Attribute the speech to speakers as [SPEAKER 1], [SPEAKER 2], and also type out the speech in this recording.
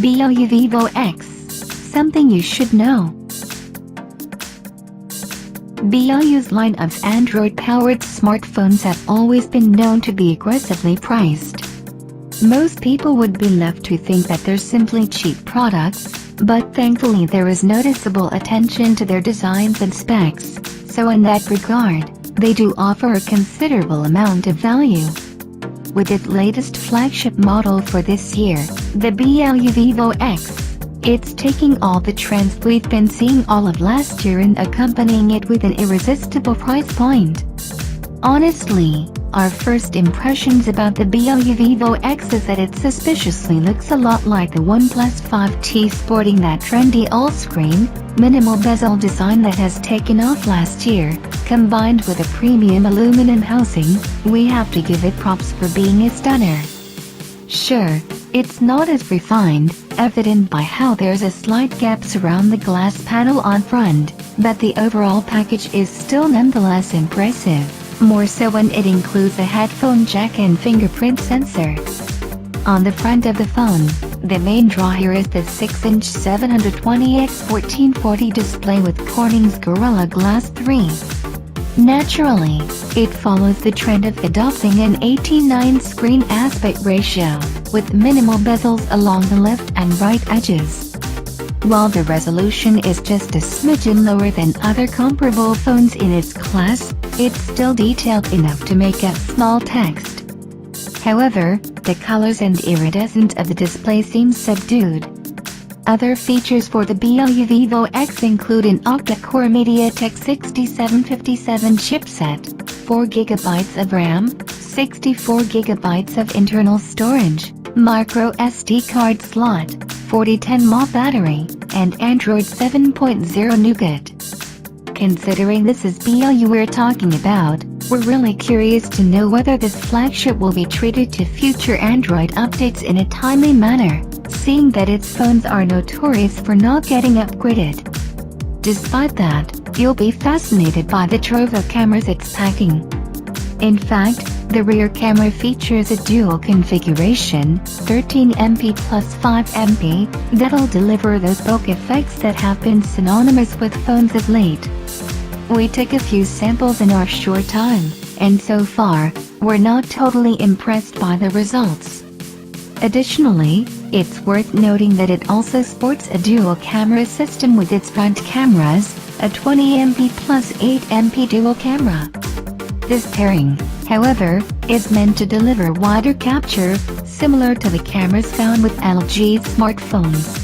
[SPEAKER 1] BLU VIVO X. Something you should know. BLU's line of Android-powered smartphones have always been known to be aggressively priced. Most people would be left to think that they're simply cheap products, but thankfully there is noticeable attention to their designs and specs, so in that regard, they do offer a considerable amount of value. With its latest flagship model for this year, the BLU VIVO X, it's taking all the trends we've been seeing all of last year and accompanying it with an irresistible price point. Honestly, our first impressions about the BLU VIVO X is that it suspiciously looks a lot like the OnePlus 5T, sporting that trendy all-screen, minimal bezel design that has taken off last year. Combined with a premium aluminum housing, we have to give it props for being a stunner. Sure, it's not as refined, evident by how there's a slight gaps around the glass panel on front, but the overall package is still nonetheless impressive, more so when it includes a headphone jack and fingerprint sensor. On the front of the phone, the main draw here is the 6-inch 720x1440 display with Corning's Gorilla Glass 3. Naturally, it follows the trend of adopting an 18:9 screen aspect ratio, with minimal bezels along the left and right edges. While the resolution is just a smidgen lower than other comparable phones in its class, it's still detailed enough to make out small text. However, the colors and iridescence of the display seem subdued. Other features for the BLU VIVO X include an octa-core MediaTek 6757 chipset, 4GB of RAM, 64GB of internal storage, micro SD card slot, 4010 mAh battery, and Android 7.0 Nougat. Considering this is BLU we're talking about, we're really curious to know whether this flagship will be treated to future Android updates in a timely manner, seeing that its phones are notorious for not getting upgraded. Despite that, you'll be fascinated by the trove of cameras it's packing. In fact, the rear camera features a dual configuration, 13MP plus 5MP, that'll deliver those bokeh effects that have been synonymous with phones of late. We took a few samples in our short time, and so far, we're not totally impressed by the results. Additionally, it's worth noting that it also sports a dual camera system with its front cameras, a 20MP plus 8MP dual camera. This pairing, however, is meant to deliver wider capture, similar to the cameras found with LG smartphones.